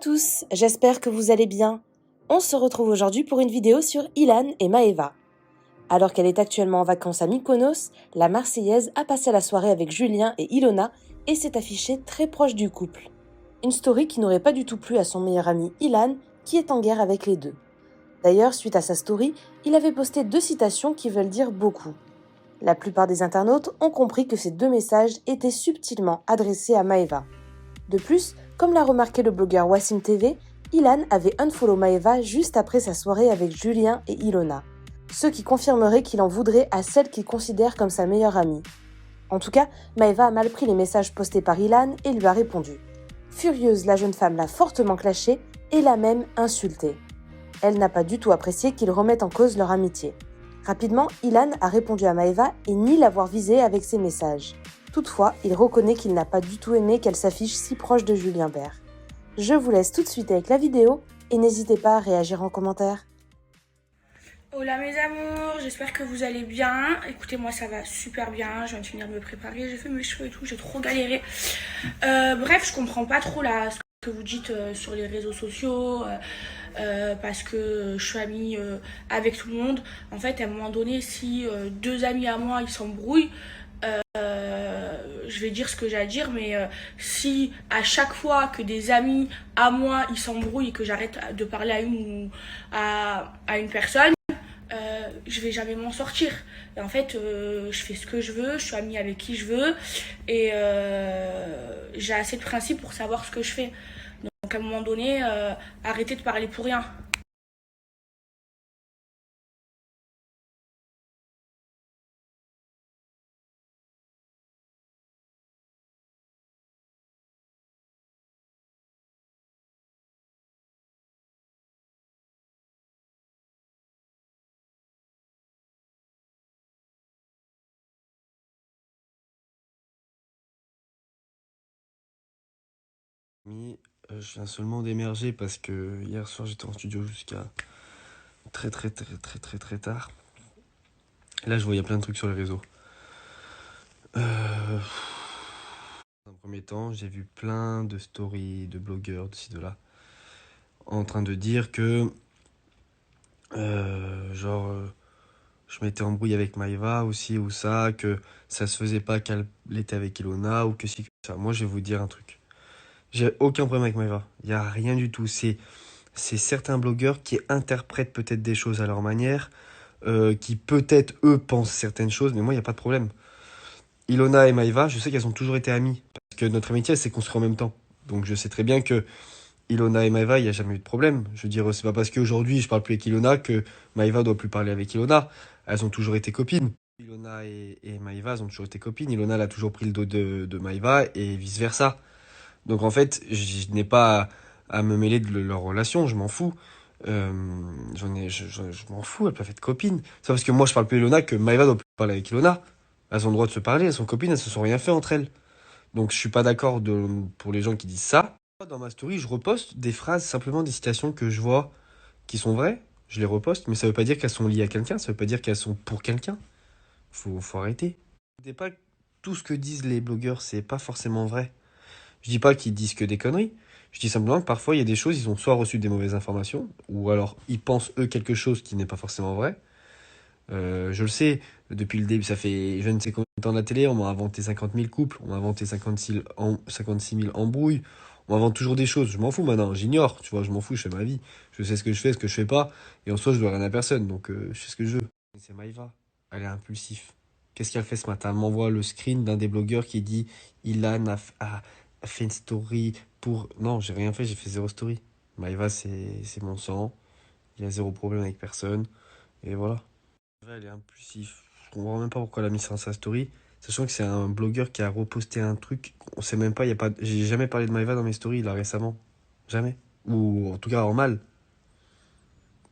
tous, j'espère que vous allez bien. On se retrouve aujourd'hui pour une vidéo sur Ilan et Maeva. Alors qu'elle est actuellement en vacances à Mykonos, la Marseillaise a passé la soirée avec Julien et Ilona et s'est affichée très proche du couple. Une story qui n'aurait pas du tout plu à son meilleur ami Ilan, qui est en guerre avec les deux. D'ailleurs, suite à sa story, il avait posté 2 citations qui veulent dire beaucoup. La plupart des internautes ont compris que ces 2 messages étaient subtilement adressés à Maeva. De plus, comme l'a remarqué le blogueur Wassim TV, Ilan avait unfollow Maeva juste après sa soirée avec Julien et Ilona, ce qui confirmerait qu'il en voudrait à celle qu'il considère comme sa meilleure amie. En tout cas, Maeva a mal pris les messages postés par Ilan et lui a répondu. Furieuse, la jeune femme l'a fortement clashé et l'a même insulté. Elle n'a pas du tout apprécié qu'il remette en cause leur amitié. Rapidement, Ilan a répondu à Maeva et nie l'avoir visée avec ses messages. Toutefois, il reconnaît qu'il n'a pas du tout aimé qu'elle s'affiche si proche de Julien Bert. Je vous laisse tout de suite avec la vidéo et n'hésitez pas à réagir en commentaire. Hola mes amours, j'espère que vous allez bien. Écoutez, moi ça va super bien, je viens de finir de me préparer, j'ai fait mes cheveux et tout, j'ai trop galéré. Bref, je comprends pas trop là ce que vous dites sur les réseaux sociaux, parce que je suis amie avec tout le monde. En fait, à un moment donné, si 2 amis à moi ils s'embrouillent, je vais dire ce que j'ai à dire, mais si à chaque fois que des amis à moi ils s'embrouillent et que j'arrête de parler à une ou à une personne, je vais jamais m'en sortir. Et en fait, je fais ce que je veux, je suis amie avec qui je veux, et j'ai assez de principe pour savoir ce que je fais. Donc à un moment donné, arrêtez de parler pour rien. Je viens seulement d'émerger parce que hier soir j'étais en studio jusqu'à très tard. Et là je voyais plein de trucs sur les réseaux. Dans un premier temps, j'ai vu plein de stories de blogueurs de ci de là en train de dire que je m'étais embrouillé avec Maëva aussi ou ça, que ça se faisait pas qu'elle était avec Ilona ou que si que ça. Moi je vais vous dire un truc. J'ai aucun problème avec Maëva. Il y a rien du tout. C'est certains blogueurs qui interprètent peut-être des choses à leur manière, qui peut-être eux pensent certaines choses, mais moi il n'y a pas de problème. Ilona et Maëva, je sais qu'elles ont toujours été amies, parce que notre amitié elle s'est construite en même temps. Donc je sais très bien que Ilona et Maëva, il n'y a jamais eu de problème. Je veux dire, c'est pas parce qu'aujourd'hui je parle plus avec Ilona que Maëva doit plus parler avec Ilona. Elles ont toujours été copines. Ilona et Maëva, elles ont toujours été copines. Ilona, elle a toujours pris le dos de Maëva et vice-versa. Donc en fait, je n'ai pas à me mêler de leur relation, je m'en fous. Euh, je m'en fous, elles peuvent être copines. C'est pas parce que moi je parle plus Ilona que Maëva doit plus parler avec Ilona. Elles ont le droit de se parler, elles sont copines, elles se sont rien fait entre elles. Donc je suis pas d'accord pour les gens qui disent ça. Dans ma story, je reposte des phrases, simplement des citations que je vois qui sont vraies. Je les reposte, mais ça veut pas dire qu'elles sont liées à quelqu'un, ça veut pas dire qu'elles sont pour quelqu'un. Faut arrêter. C'est pas tout ce que disent les blogueurs, c'est pas forcément vrai. Je dis pas qu'ils disent que des conneries. Je dis simplement que parfois il y a des choses, ils ont soit reçu des mauvaises informations, ou alors ils pensent eux quelque chose qui n'est pas forcément vrai. Je le sais, depuis le début, ça fait je ne sais combien de temps de la télé, on m'a inventé 50 000 couples, on m'a inventé 56 000 embrouilles, on m'invente toujours des choses. Je m'en fous maintenant, j'ignore, tu vois, je m'en fous, je fais ma vie. Je sais ce que je fais, ce que je fais pas, et en soi je dois rien à personne, donc je fais ce que je veux. C'est Maïva, elle est impulsif. Qu'est-ce qu'elle fait ce matin? Elle m'envoie le screen d'un des blogueurs qui dit Ilan a fait une story pour. Non, j'ai rien fait, j'ai fait zéro story. Maïva, c'est mon sang, il y a zéro problème avec personne, et voilà. Maïva, elle est impulsive. Je comprends même pas pourquoi elle a mis ça dans sa story, sachant que c'est un blogueur qui a reposté un truc, on sait même pas, il y a pas. J'ai jamais parlé de Maïva dans mes stories là récemment. Jamais. Ou en tout cas en mal.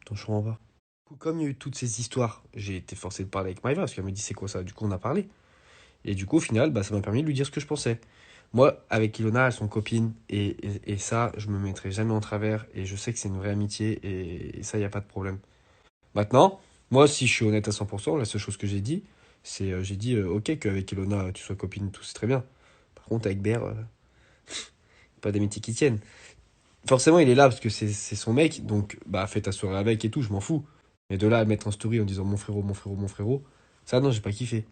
Donc je comprends pas. Comme il y a eu toutes ces histoires, j'ai été forcé de parler avec Maïva parce qu'elle me dit c'est quoi ça. Du coup, on a parlé. Et du coup, au final, bah, ça m'a permis de lui dire ce que je pensais. Moi, avec Ilona, elles sont copines. Et ça, je me mettrai jamais en travers. Et je sais que c'est une vraie amitié. Et ça, il n'y a pas de problème. Maintenant, moi, si je suis honnête à 100%, la seule chose que j'ai dit, c'est j'ai dit ok qu'avec Ilona, tu sois copine, tout c'est très bien. Par contre, avec Ber, pas d'amitié qui tienne. Forcément, il est là parce que c'est son mec, donc bah fais ta soirée avec et tout, je m'en fous. Mais de là à le mettre en story en disant mon frérot, mon frérot, mon frérot, ça non, j'ai pas kiffé.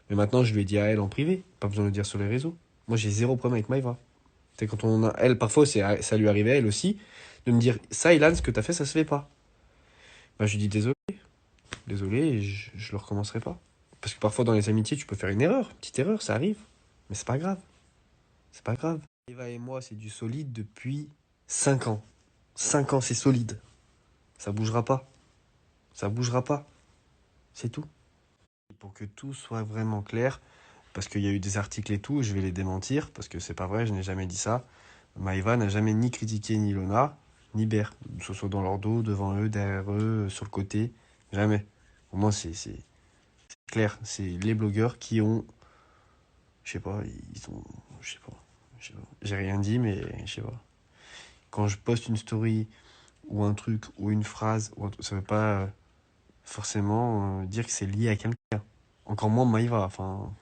Mais maintenant, je lui ai dit à elle en privé, pas besoin de le dire sur les réseaux. Moi, j'ai zéro problème avec Maïva. C'est quand on a, elle, parfois, ça lui arrivait, elle aussi, de me dire ça, Ilan, ce que t'as fait, ça se fait pas. Bah, je lui dis désolé, désolé, et je le recommencerai pas. Parce que parfois, dans les amitiés, tu peux faire une erreur, une petite erreur, ça arrive. Mais c'est pas grave, c'est pas grave. Maïva et moi, c'est du solide depuis 5 ans. 5 ans, c'est solide. Ça bougera pas. Ça bougera pas. C'est tout. Pour que tout soit vraiment clair, parce qu'il y a eu des articles et tout, je vais les démentir, parce que c'est pas vrai, je n'ai jamais dit ça. Maïva n'a jamais ni critiqué ni Ilona, ni Ber, que ce soit dans leur dos, devant eux, derrière eux, sur le côté, jamais. Pour moi, c'est clair, c'est les blogueurs qui ont, je sais pas, ils ont, je sais pas, j'ai rien dit, mais je sais pas. Quand je poste une story, ou un truc, ou une phrase, ça veut pas forcément dire que c'est lié à quelqu'un. Encore moins Maïva, enfin...